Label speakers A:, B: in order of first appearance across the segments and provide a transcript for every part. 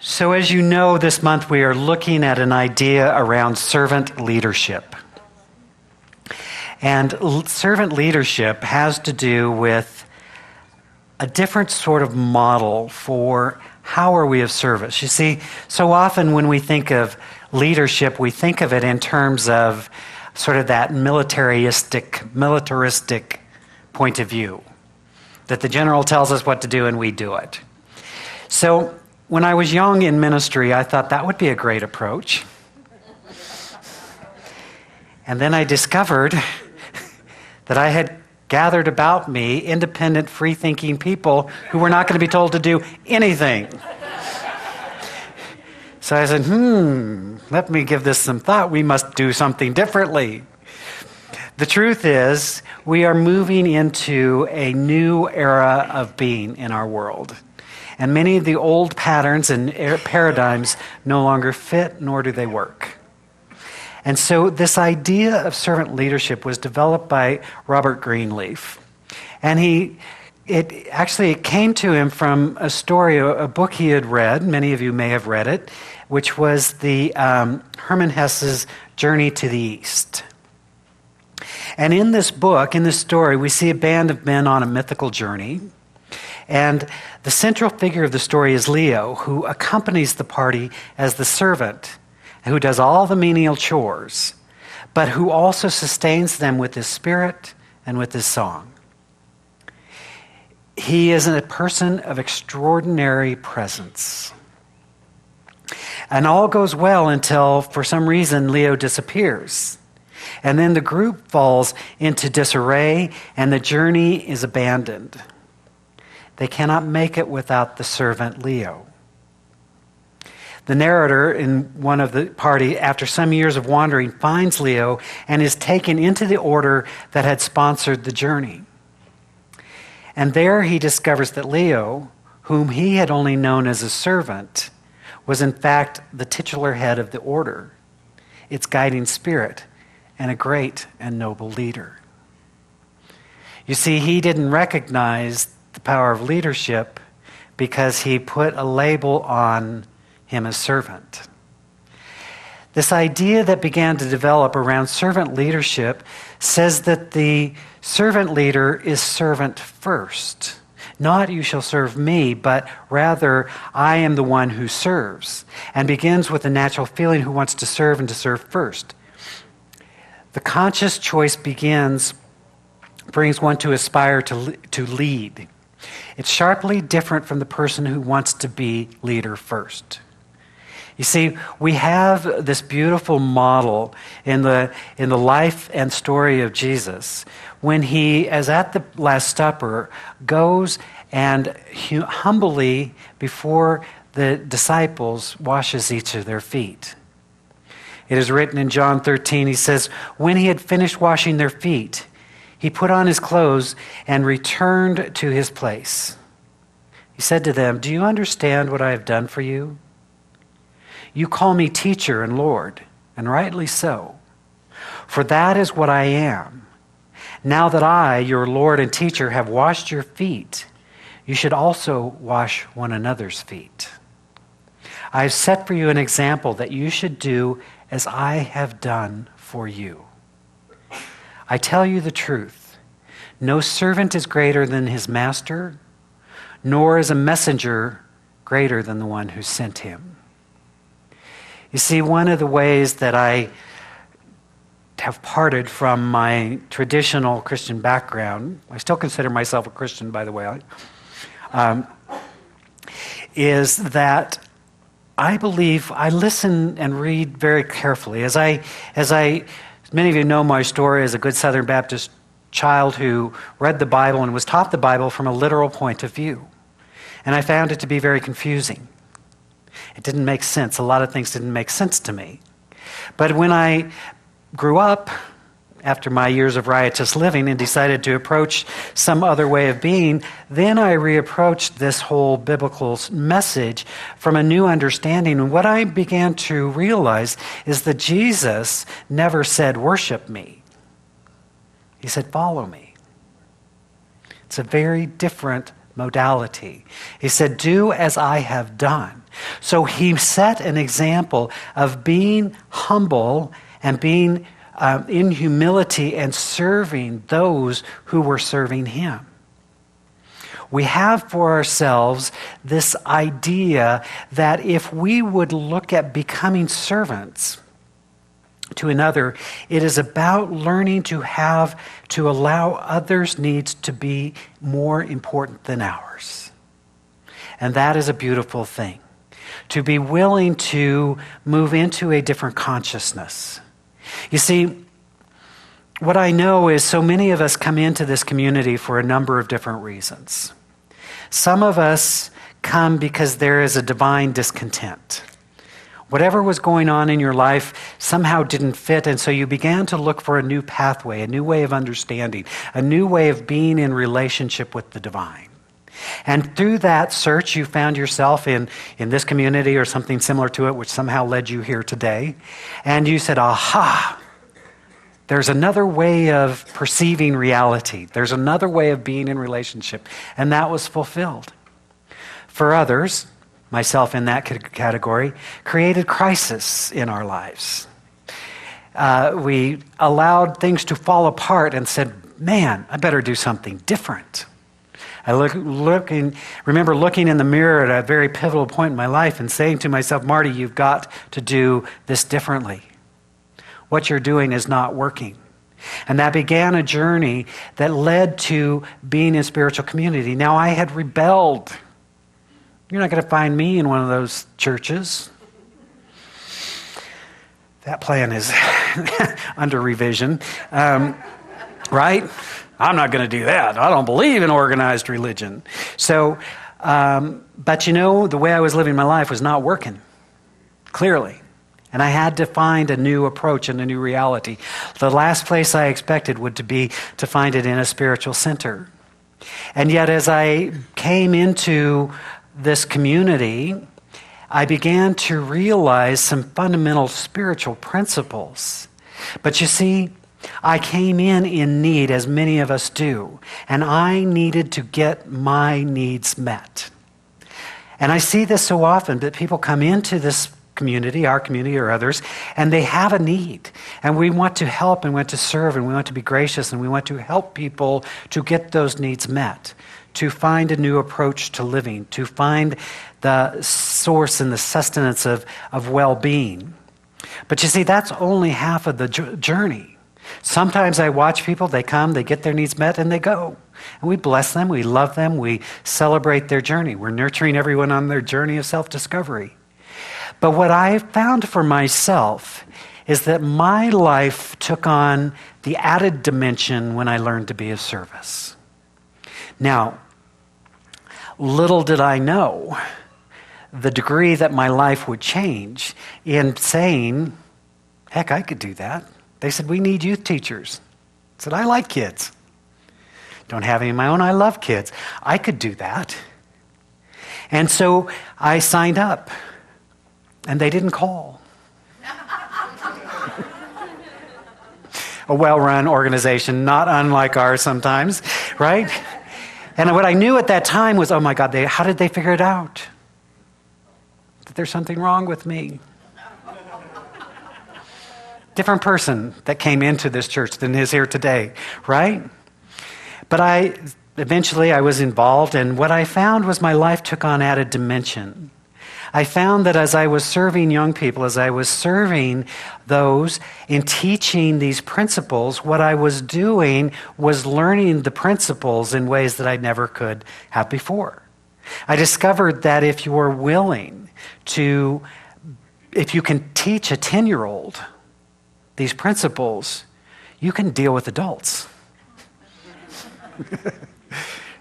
A: So as you know, this month we are looking at an idea around servant leadership. And servant leadership has to do with a different sort of model for how are we of service. You see, so often when we think of leadership, we think of it in terms of sort of that militaristic point of view, that the general tells us what to do and we do it. So when I was young in ministry, I thought that would be a great approach. And then I discovered that I had gathered about me independent, free-thinking people who were not going to be told to do anything. So I said, let me give this some thought. We must do something differently. The truth is, we are moving into a new era of being in our world. And many of the old patterns and paradigms no longer fit, nor do they work. And so this idea of servant leadership was developed by Robert Greenleaf. And it came to him from a story, a book he had read, many of you may have read it, which was the Hermann Hesse's Journey to the East. And in this book, in this story, we see a band of men on a mythical journey. And the central figure of the story is Leo, who accompanies the party as the servant, who does all the menial chores, but who also sustains them with his spirit and with his song. He is a person of extraordinary presence. And all goes well until, for some reason, Leo disappears. And then the group falls into disarray, and the journey is abandoned. They cannot make it without the servant Leo. The narrator in one of the party, after some years of wandering, finds Leo and is taken into the order that had sponsored the journey. And there he discovers that Leo, whom he had only known as a servant, was in fact the titular head of the order, its guiding spirit, and a great and noble leader. You see, he didn't recognize the power of leadership because he put a label on him as servant. This idea that began to develop around servant leadership says that the servant leader is servant first. Not you shall serve me, but rather I am the one who serves, and begins with a natural feeling who wants to serve and to serve first. The conscious choice brings one to aspire to lead. It's sharply different from the person who wants to be leader first. You see, we have this beautiful model in the life and story of Jesus when he, as at the Last Supper, goes and humbly before the disciples washes each of their feet. It is written in John 13, he says, when he had finished washing their feet, he put on his clothes and returned to his place. He said to them, do you understand what I have done for you? You call me teacher and Lord, and rightly so, for that is what I am. Now that I, your Lord and teacher, have washed your feet, you should also wash one another's feet. I have set for you an example that you should do as I have done for you. I tell you the truth, no servant is greater than his master, nor is a messenger greater than the one who sent him. You see, one of the ways that I have parted from my traditional Christian background, I still consider myself a Christian, by the way, is that I believe I listen and read very carefully. As many of you know my story as a good Southern Baptist child who read the Bible and was taught the Bible from a literal point of view. And I found it to be very confusing. It didn't make sense. A lot of things didn't make sense to me. But when I grew up, after my years of riotous living, and decided to approach some other way of being, then I reapproached this whole biblical message from a new understanding. And what I began to realize is that Jesus never said, worship me. He said, follow me. It's a very different modality. He said, do as I have done. So he set an example of being humble and being in humility and serving those who were serving him. We have for ourselves this idea that if we would look at becoming servants to another, it is about learning to allow others' needs to be more important than ours. And that is a beautiful thing. To be willing to move into a different consciousness. You see, what I know is so many of us come into this community for a number of different reasons. Some of us come because there is a divine discontent. Whatever was going on in your life somehow didn't fit, and so you began to look for a new pathway, a new way of understanding, a new way of being in relationship with the divine. And through that search, you found yourself in this community or something similar to it, which somehow led you here today. And you said, aha, there's another way of perceiving reality. There's another way of being in relationship. And that was fulfilled. For others, myself in that category, created crisis in our lives. We allowed things to fall apart and said, man, I better do something different. I remember looking in the mirror at a very pivotal point in my life and saying to myself, Marty, you've got to do this differently. What you're doing is not working. And that began a journey that led to being in spiritual community. Now, I had rebelled. You're not going to find me in one of those churches. That plan is under revision. Right? I'm not going to do that. I don't believe in organized religion. So, but the way I was living my life was not working, clearly. And I had to find a new approach and a new reality. The last place I expected would be to find it in a spiritual center. And yet as I came into this community, I began to realize some fundamental spiritual principles. But you see, I came in need, as many of us do, and I needed to get my needs met. And I see this so often that people come into this community, our community or others, and they have a need. And we want to help and we want to serve and we want to be gracious and we want to help people to get those needs met, to find a new approach to living, to find the source and the sustenance of well-being. But you see, that's only half of the journey. Sometimes I watch people, they come, they get their needs met, and they go. And we bless them, we love them, we celebrate their journey. We're nurturing everyone on their journey of self-discovery. But what I found for myself is that my life took on the added dimension when I learned to be of service. Now, little did I know the degree that my life would change in saying, heck, I could do that. They said, we need youth teachers. I said, I like kids. Don't have any of my own. I love kids. I could do that. And so I signed up. And they didn't call. A well-run organization, not unlike ours sometimes, right? And what I knew at that time was, oh my God, how did they figure it out? That there's something wrong with me. Different person that came into this church than is here today, right? But eventually I was involved, and what I found was my life took on added dimension. I found that as I was serving young people, as I was serving those in teaching these principles, what I was doing was learning the principles in ways that I never could have before. I discovered that if you are willing to, if you can teach a 10-year-old these principles, you can deal with adults.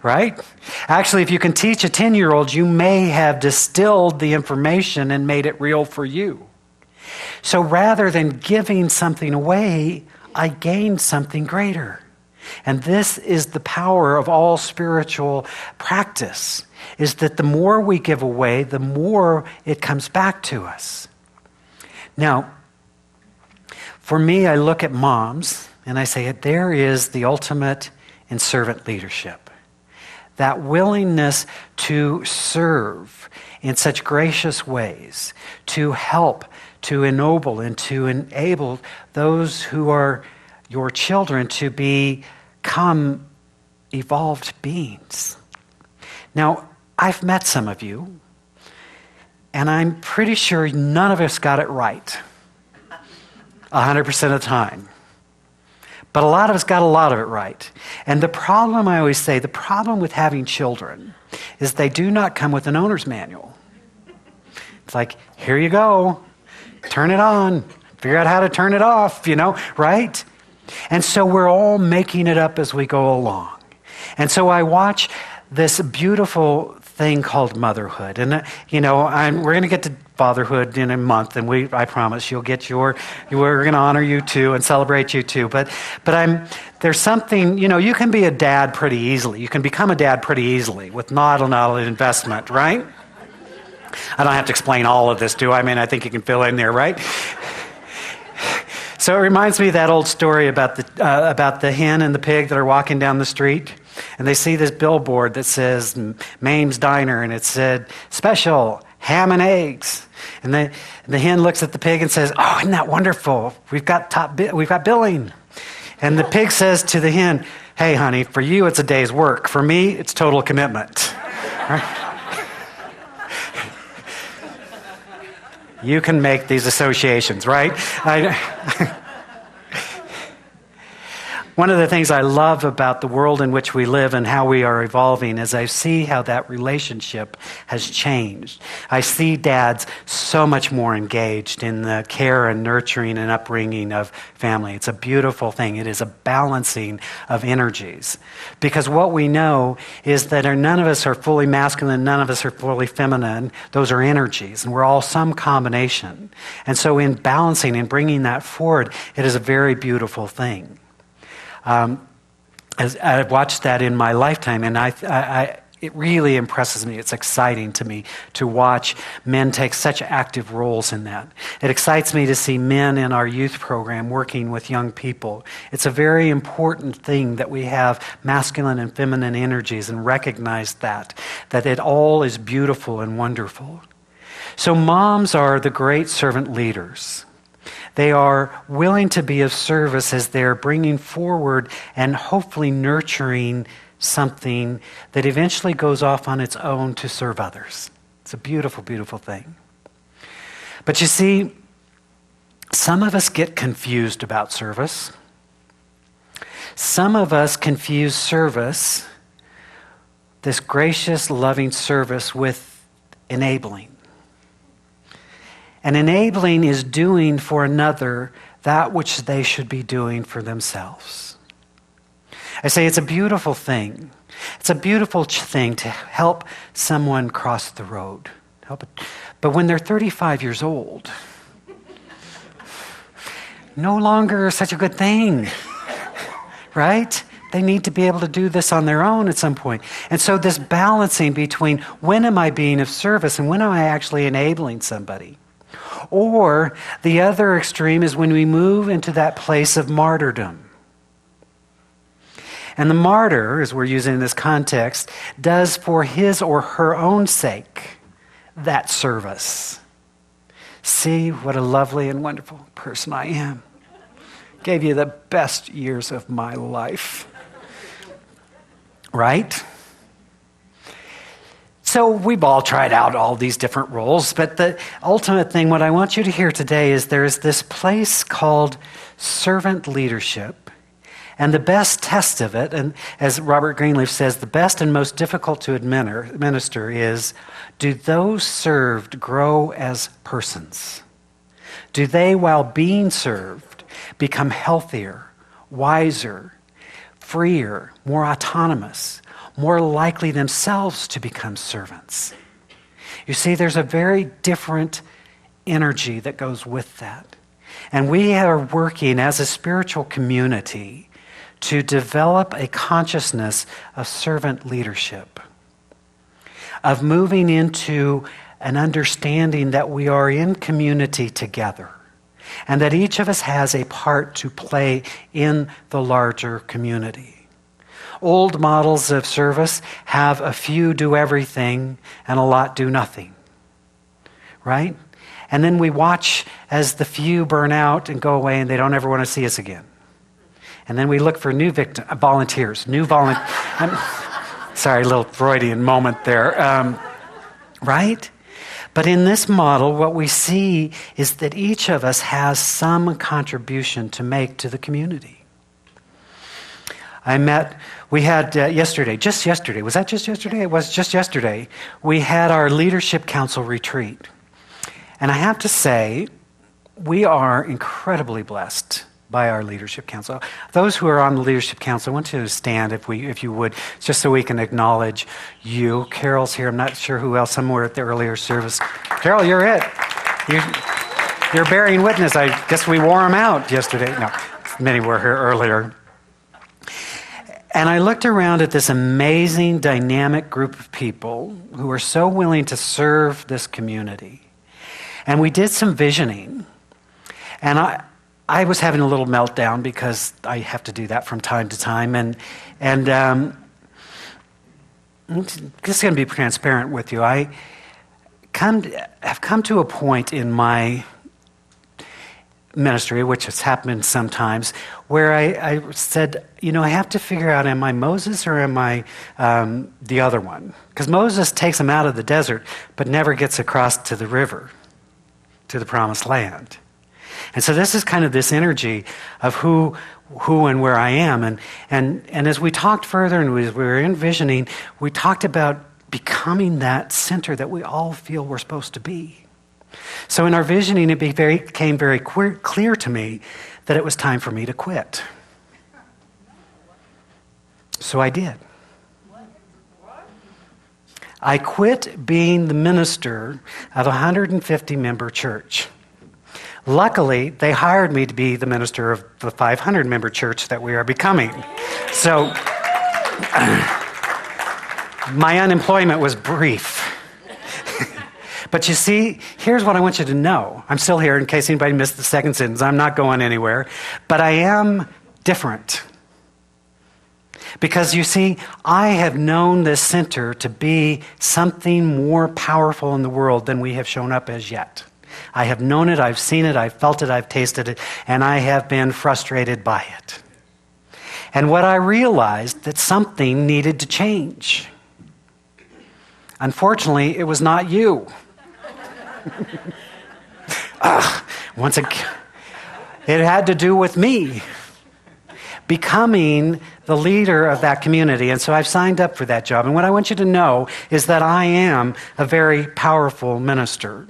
A: Right? Actually, if you can teach a 10-year-old, you may have distilled the information and made it real for you. So rather than giving something away, I gained something greater. And this is the power of all spiritual practice, is that the more we give away, the more it comes back to us. Now, for me, I look at moms and I say, there is the ultimate in servant leadership. that willingness to serve in such gracious ways, to help, to ennoble, and to enable those who are your children to become evolved beings. Now, I've met some of you, and I'm pretty sure none of us got it right 100% of the time. But a lot of us got a lot of it right. And the problem, I always say, the problem with having children is they do not come with an owner's manual. It's like, here you go, turn it on, figure out how to turn it off, right? And so we're all making it up as we go along. And so I watch this beautiful thing called motherhood. And, we're going to get to fatherhood in a month, and I promise you'll get we're going to honor you too and celebrate you too. But there's something, you can be a dad pretty easily. You can become a dad pretty easily with not a lot of investment, right? I don't have to explain all of this, do I? I mean, I think you can fill in there, right? So it reminds me of that old story about the hen and the pig that are walking down the street, and they see this billboard that says Mame's Diner, and it said, special, ham and eggs. And the hen looks at the pig and says, oh, isn't that wonderful? We've got billing. And the pig says to the hen, hey, honey, for you it's a day's work. For me, it's total commitment. Right? You can make these associations, right? One of the things I love about the world in which we live and how we are evolving is I see how that relationship has changed. I see dads so much more engaged in the care and nurturing and upbringing of family. It's a beautiful thing. It is a balancing of energies. Because what we know is that none of us are fully masculine, none of us are fully feminine. Those are energies, and we're all some combination. And so in balancing and bringing that forward, it is a very beautiful thing. As I've watched that in my lifetime, and it really impresses me. It's exciting to me to watch men take such active roles in that. It excites me to see men in our youth program working with young people. It's a very important thing that we have masculine and feminine energies and recognize that it all is beautiful and wonderful. So moms are the great servant leaders. They are willing to be of service as they're bringing forward and hopefully nurturing something that eventually goes off on its own to serve others. It's a beautiful, beautiful thing. But you see, some of us get confused about service. Some of us confuse service, this gracious, loving service, with enabling. And enabling is doing for another that which they should be doing for themselves. I say it's a beautiful thing. It's a beautiful thing to help someone cross the road. But when they're 35 years old, no longer such a good thing, right? They need to be able to do this on their own at some point. And so this balancing between when am I being of service and when am I actually enabling somebody? Or the other extreme is when we move into that place of martyrdom. And the martyr, as we're using in this context, does for his or her own sake that service. See what a lovely and wonderful person I am. Gave you the best years of my life. Right? So we've all tried out all these different roles, but the ultimate thing, what I want you to hear today is there is this place called servant leadership. And the best test of it, and as Robert Greenleaf says, the best and most difficult to administer is, do those served grow as persons? Do they, while being served, become healthier, wiser, freer, more autonomous, more likely themselves to become servants? You see, there's a very different energy that goes with that. And we are working as a spiritual community to develop a consciousness of servant leadership, of moving into an understanding that we are in community together, and that each of us has a part to play in the larger community. old models of service have a few do everything and a lot do nothing, right? And then we watch as the few burn out and go away and they don't ever want to see us again. And then we look for new volunteers. Sorry, a little Freudian moment there, right? But in this model, what we see is that each of us has some contribution to make to the community. We had just yesterday, was that just yesterday? It was just yesterday. We had our Leadership Council retreat. And I have to say, we are incredibly blessed by our Leadership Council. Those who are on the Leadership Council, I want you to stand if you would, just so we can acknowledge you. Carol's here. I'm not sure who else. Somewhere at the earlier service. Carol, you're it. You're bearing witness. I guess we wore them out yesterday. No, many were here earlier. And I looked around at this amazing, dynamic group of people who are so willing to serve this community. And we did some visioning. And I was having a little meltdown because I have to do that from time to time. And I'm just going to be transparent with you. I have come to a point in my ministry, which has happened sometimes, where I said, I have to figure out, am I Moses or am I the other one? Because Moses takes him out of the desert, but never gets across to the river, to the promised land. And so this is kind of this energy of who and where I am. And as we talked further and we were envisioning, we talked about becoming that center that we all feel we're supposed to be. So in our visioning, it became very clear to me that it was time for me to quit. So I did. I quit being the minister of a 150-member church. Luckily, they hired me to be the minister of the 500-member church that we are becoming. So my unemployment was brief. But you see, here's what I want you to know. I'm still here in case anybody missed the second sentence. I'm not going anywhere. But I am different. Because you see, I have known this center to be something more powerful in the world than we have shown up as yet. I have known it, I've seen it, I've felt it, I've tasted it, and I have been frustrated by it. And what I realized, that something needed to change. Unfortunately, it was not you. Once again, it had to do with me becoming the leader of that community. And so I've signed up for that job. And what I want you to know is that I am a very powerful minister.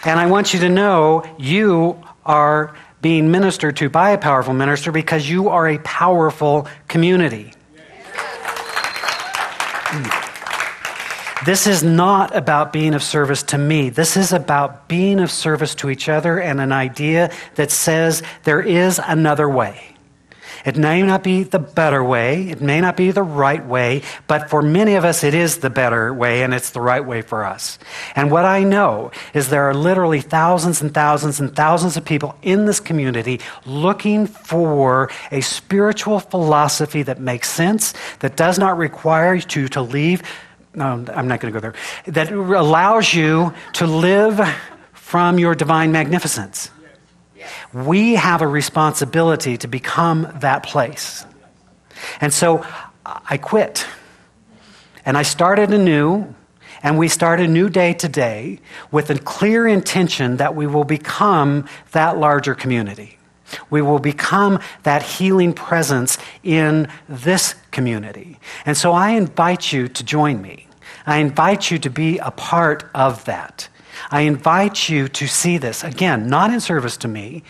A: And I want you to know you are being ministered to by a powerful minister because you are a powerful community. This is not about being of service to me. This is about being of service to each other and an idea that says there is another way. It may not be the better way, it may not be the right way, but for many of us it is the better way and it's the right way for us. And what I know is there are literally thousands and thousands and thousands of people in this community looking for a spiritual philosophy that makes sense, that does not require you to leave. No, I'm not going to go there. That allows you to live from your divine magnificence. We have a responsibility to become that place. And so I quit. And I started anew, and we start a new day today with a clear intention that we will become that larger community. We will become that healing presence in this community. And so I invite you to join me. I invite you to be a part of that. I invite you to see this, again, not in service to me,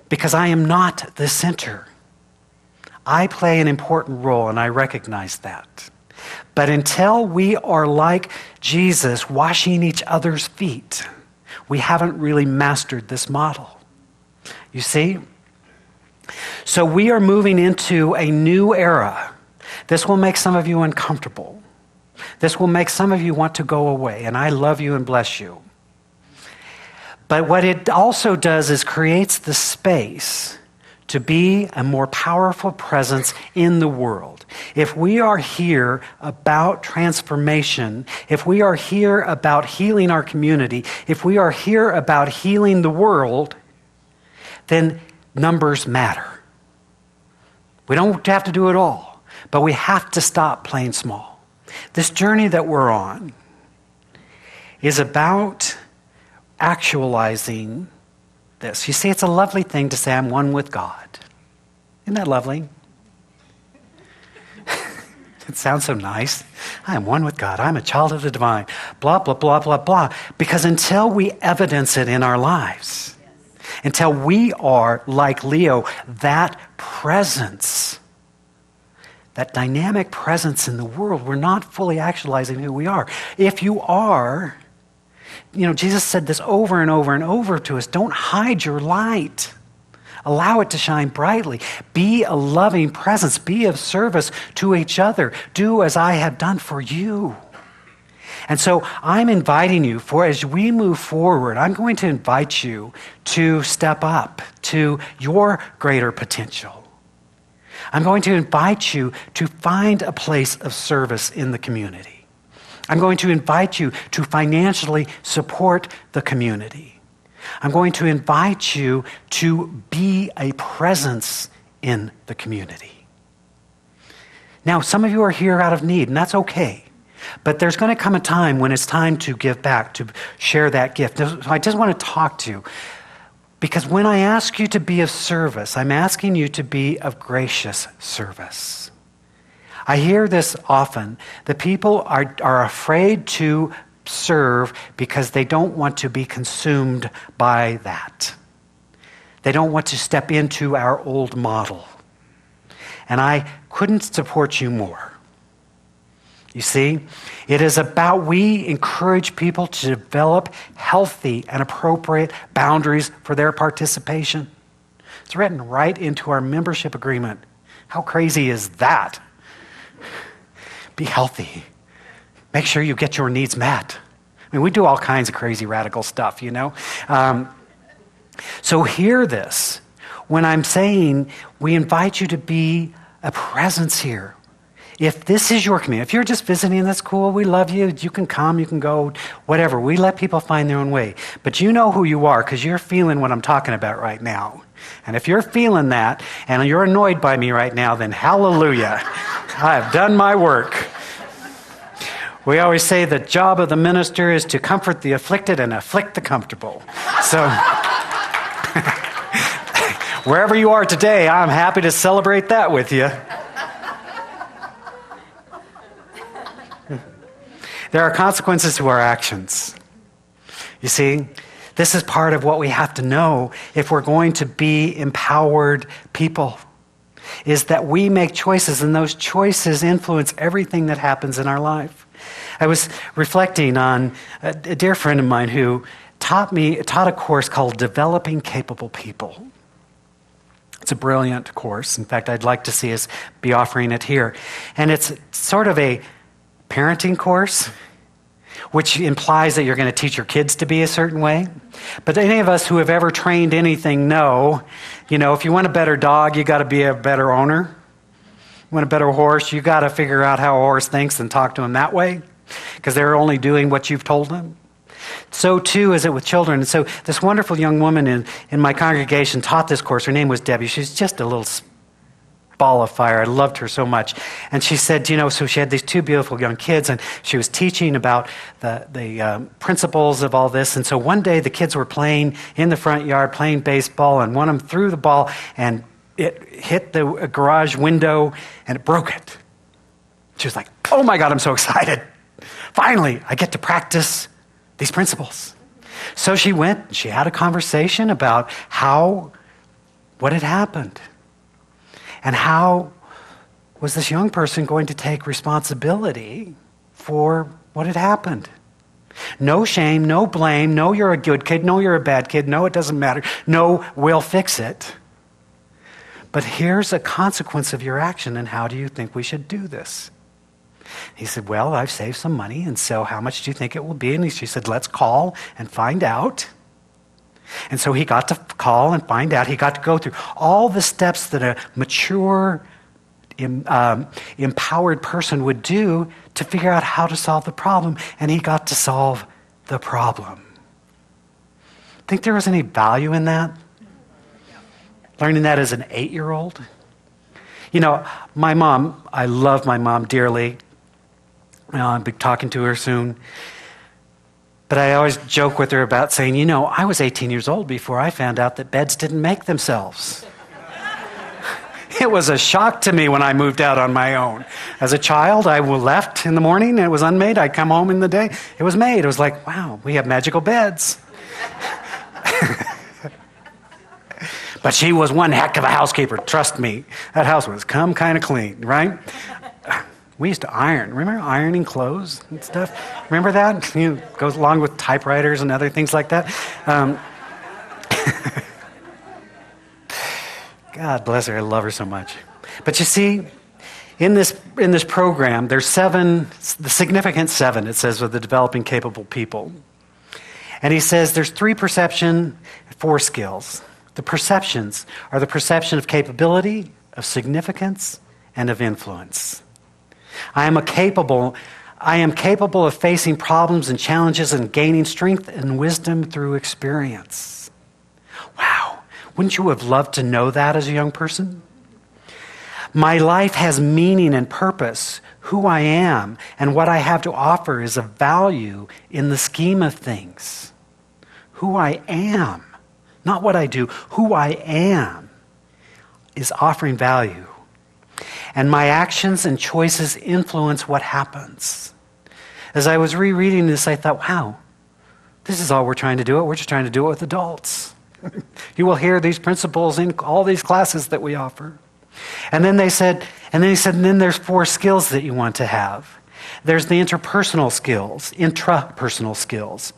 A: because I am not the center. I play an important role, and I recognize that. But until we are like Jesus, washing each other's feet, we haven't really mastered this model. You see? So we are moving into a new era. This will make some of you uncomfortable. This will make some of you want to go away, and I love you and bless you. But what it also does is creates the space to be a more powerful presence in the world. If we are here about transformation, if we are here about healing our community, if we are here about healing the world, then numbers matter. We don't have to do it all, but we have to stop playing small. This journey that we're on is about actualizing this. You see, it's a lovely thing to say, I'm one with God. Isn't that lovely? It sounds so nice. I am one with God. I'm a child of the divine. Blah, blah, blah, blah, blah. Because until we evidence it in our lives, until we are, like Leo, that presence, that dynamic presence in the world, we're not fully actualizing who we are. If you are, Jesus said this over and over and over to us, don't hide your light. Allow it to shine brightly. Be a loving presence. Be of service to each other. Do as I have done for you. And so I'm inviting you, as we move forward, I'm going to invite you to step up to your greater potential. I'm going to invite you to find a place of service in the community. I'm going to invite you to financially support the community. I'm going to invite you to be a presence in the community. Now, some of you are here out of need, and that's okay. But there's going to come a time when it's time to give back, to share that gift. So I just want to talk to you. Because when I ask you to be of service, I'm asking you to be of gracious service. I hear this often. The people are afraid to serve because they don't want to be consumed by that. They don't want to step into our old model. And I couldn't support you more. You see, it is about we encourage people to develop healthy and appropriate boundaries for their participation. It's written right into our membership agreement. How crazy is that? Be healthy. Make sure you get your needs met. I mean, we do all kinds of crazy radical stuff, So hear this. When I'm saying we invite you to be a presence here. If this is your community, if you're just visiting, that's cool. We love you. You can come, you can go, whatever. We let people find their own way. But you know who you are because you're feeling what I'm talking about right now. And if you're feeling that and you're annoyed by me right now, then hallelujah. I have done my work. We always say the job of the minister is to comfort the afflicted and afflict the comfortable. So wherever you are today, I'm happy to celebrate that with you. There are consequences to our actions. You see, this is part of what we have to know if we're going to be empowered people, is that we make choices, and those choices influence everything that happens in our life. I was reflecting on a dear friend of mine who taught a course called Developing Capable People. It's a brilliant course. In fact, I'd like to see us be offering it here. And it's sort of a parenting course, which implies that you're going to teach your kids to be a certain way. But any of us who have ever trained anything know, if you want a better dog, you got to be a better owner. You want a better horse, you got to figure out how a horse thinks and talk to him that way, because they're only doing what you've told them. So too is it with children. And so this wonderful young woman in my congregation taught this course. Her name was Debbie. She's just a little ball of fire. I loved her so much. And she said, so she had these two beautiful young kids, and she was teaching about the principles of all this. And so one day the kids were playing in the front yard, playing baseball, and one of them threw the ball, and it hit the garage window, and it broke it. She was like, oh my God, I'm so excited. Finally, I get to practice these principles. So she went and she had a conversation about what had happened. And how was this young person going to take responsibility for what had happened? No shame, no blame, no you're a good kid, no you're a bad kid, no it doesn't matter, no we'll fix it. But here's a consequence of your action, and how do you think we should do this? He said, well, I've saved some money, and so how much do you think it will be? And she said, let's call and find out. And so he got to call and find out. He got to go through all the steps that a mature, empowered person would do to figure out how to solve the problem. And he got to solve the problem. Think there was any value in that? Learning that as an 8-year-old? You know, my mom, I love my mom dearly. I'll be talking to her soon. But I always joke with her about saying, you know, I was 18 years old before I found out that beds didn't make themselves. It was a shock to me when I moved out on my own. As a child, I left in the morning and it was unmade. I'd come home in the day. It was made. It was like, wow, we have magical beds. But she was one heck of a housekeeper. Trust me. That house was come kind of clean, right? We used to iron. Remember ironing clothes and stuff? Remember that? You know, goes along with typewriters and other things like that. God bless her. I love her so much. But you see, in this program, there's 7, the significant 7, it says, with the developing capable people. And he says there's 3 perception, 4 skills. The perceptions are the perception of capability, of significance, and of influence. I am capable of facing problems and challenges and gaining strength and wisdom through experience. Wow. Wouldn't you have loved to know that as a young person? My life has meaning and purpose. Who I am and what I have to offer is of value in the scheme of things. Who I am, not what I do, who I am is offering value. And my actions and choices influence what happens. As I was rereading this, I thought, wow, this is all we're trying to do it. We're just trying to do it with adults. You will hear these principles in all these classes that we offer. And then he said, then there's 4 skills that you want to have. There's the intrapersonal skills.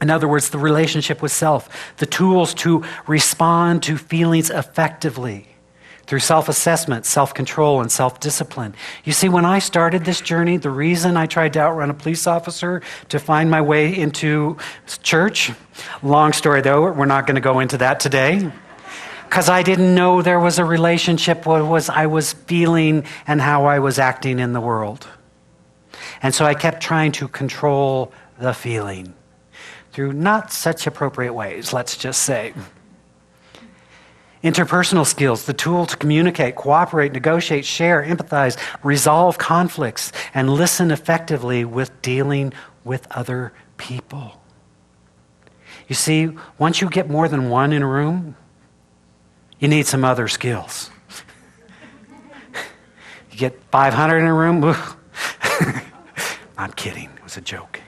A: In other words, the relationship with self, the tools to respond to feelings effectively through self-assessment, self-control, and self-discipline. You see, when I started this journey, the reason I tried to outrun a police officer to find my way into church, long story though, we're not going to go into that today, because I didn't know there was a relationship what I was feeling and how I was acting in the world. And so I kept trying to control the feeling through not such appropriate ways, let's just say. Interpersonal skills, the tool to communicate, cooperate, negotiate, share, empathize, resolve conflicts, and listen effectively with dealing with other people. You see, once you get more than one in a room, you need some other skills. You get 500 in a room, I'm kidding, it was a joke.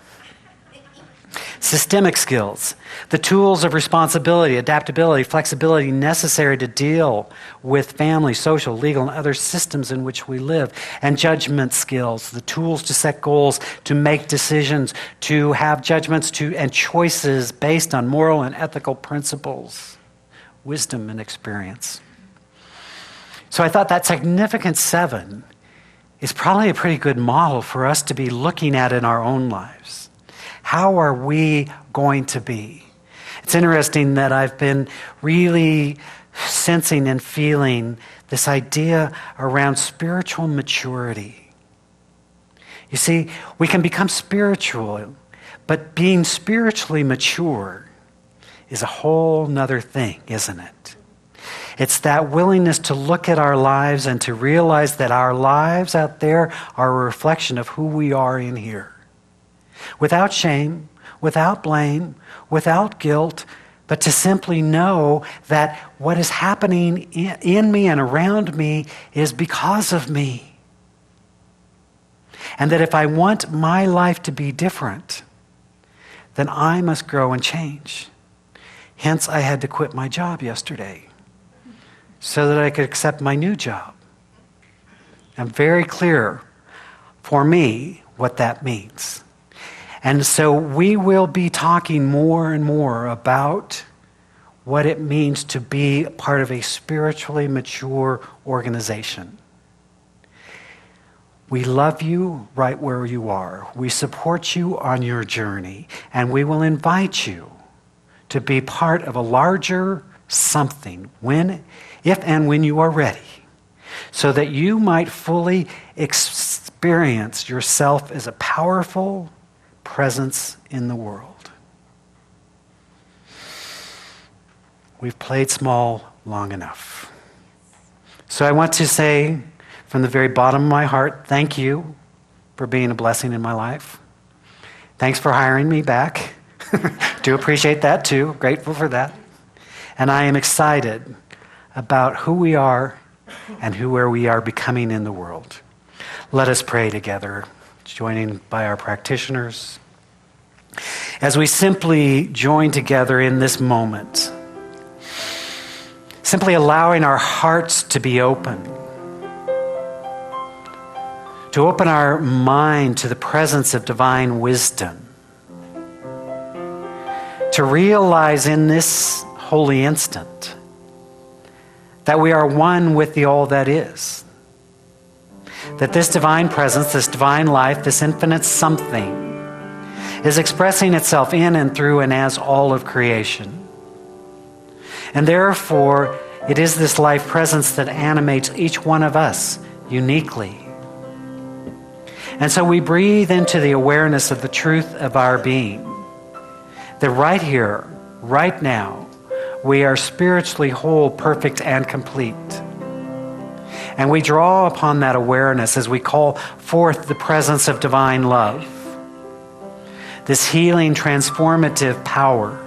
A: Systemic skills, the tools of responsibility, adaptability, flexibility necessary to deal with family, social, legal, and other systems in which we live. And judgment skills, the tools to set goals, to make decisions, to have judgments and choices based on moral and ethical principles, wisdom and experience. So I thought that significant 7 is probably a pretty good model for us to be looking at in our own lives. How are we going to be? It's interesting that I've been really sensing and feeling this idea around spiritual maturity. You see, we can become spiritual, but being spiritually mature is a whole nother thing, isn't it? It's that willingness to look at our lives and to realize that our lives out there are a reflection of who we are in here. Without shame, without blame, without guilt, but to simply know that what is happening in me and around me is because of me. And that if I want my life to be different, then I must grow and change. Hence, I had to quit my job yesterday so that I could accept my new job. I'm very clear for me what that means. And so we will be talking more and more about what it means to be part of a spiritually mature organization. We love you right where you are. We support you on your journey, and we will invite you to be part of a larger something if and when you are ready, so that you might fully experience yourself as a powerful presence in the world. We've played small long enough. So I want to say from the very bottom of my heart, thank you for being a blessing in my life. Thanks for hiring me back. Do appreciate that too. Grateful for that. And I am excited about who we are and where we are becoming in the world. Let us pray together, joining by our practitioners. As we simply join together in this moment, simply allowing our hearts to be open, to open our mind to the presence of divine wisdom, to realize in this holy instant that we are one with the all that is, that this divine presence, this divine life, this infinite something is expressing itself in and through and as all of creation. And therefore, it is this life presence that animates each one of us uniquely. And so we breathe into the awareness of the truth of our being, that right here, right now, we are spiritually whole, perfect, and complete. And we draw upon that awareness as we call forth the presence of divine love, this healing, transformative power.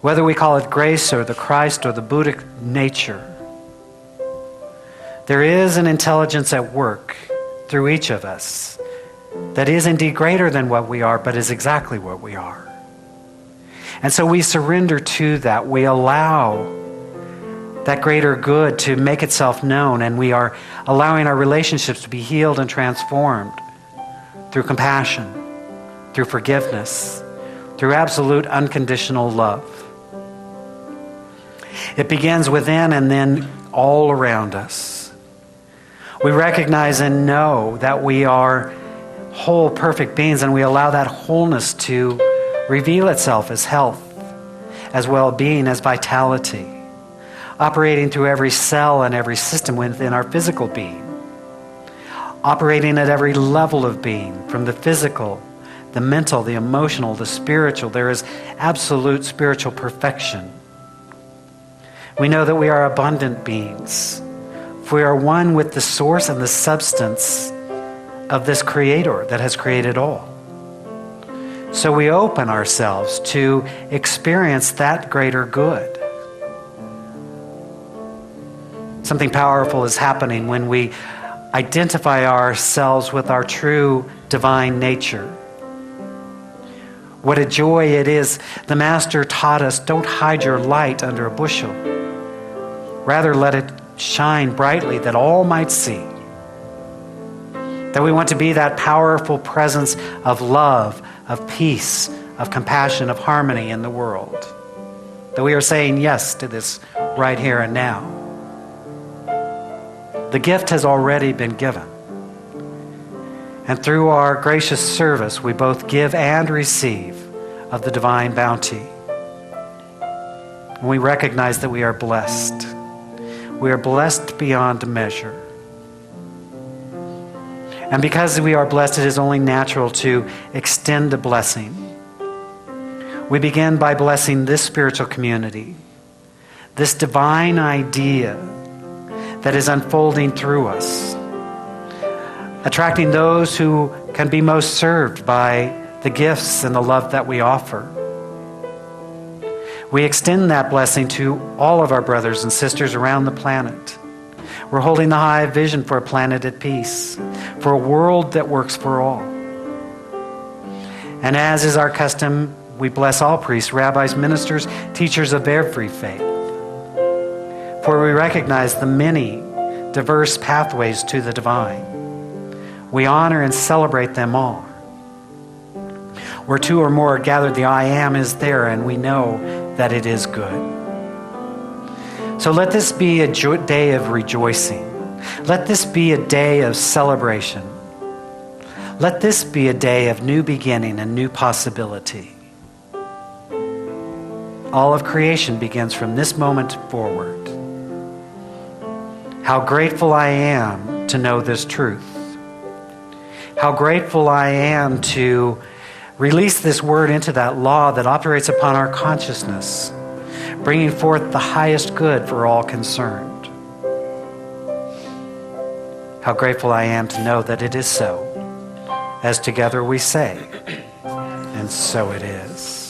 A: Whether we call it grace or the Christ or the Buddhic nature, there is an intelligence at work through each of us that is indeed greater than what we are, but is exactly what we are. And so we surrender to that. We allow that greater good to make itself known, and we are allowing our relationships to be healed and transformed through compassion, through forgiveness, through absolute unconditional love. It begins within and then all around us. We recognize and know that we are whole, perfect beings, and we allow that wholeness to reveal itself as health, as well-being, as vitality, operating through every cell and every system within our physical being, operating at every level of being, from the physical, the mental, the emotional, the spiritual. There is absolute spiritual perfection. We know that we are abundant beings. For we are one with the source and the substance of this Creator that has created all. So we open ourselves to experience that greater good. Something powerful is happening when we identify ourselves with our true divine nature. What a joy it is. The Master taught us, don't hide your light under a bushel. Rather, let it shine brightly that all might see. That we want to be that powerful presence of love, of peace, of compassion, of harmony in the world. That we are saying yes to this right here and now. The gift has already been given. And through our gracious service, we both give and receive of the divine bounty. And we recognize that we are blessed. We are blessed beyond measure. And because we are blessed, it is only natural to extend a blessing. We begin by blessing this spiritual community, this divine idea that is unfolding through us, attracting those who can be most served by the gifts and the love that we offer. We extend that blessing to all of our brothers and sisters around the planet. We're holding the high vision for a planet at peace, for a world that works for all. And as is our custom, we bless all priests, rabbis, ministers, teachers of every faith. For we recognize the many diverse pathways to the divine. We honor and celebrate them all. Where two or more are gathered, the I am is there, and we know that it is good. So let this be a day of rejoicing. Let this be a day of celebration. Let this be a day of new beginning and new possibility. All of creation begins from this moment forward. How grateful I am to know this truth. How grateful I am to release this word into that law that operates upon our consciousness, bringing forth the highest good for all concerned. How grateful I am to know that it is so, as together we say, and so it is.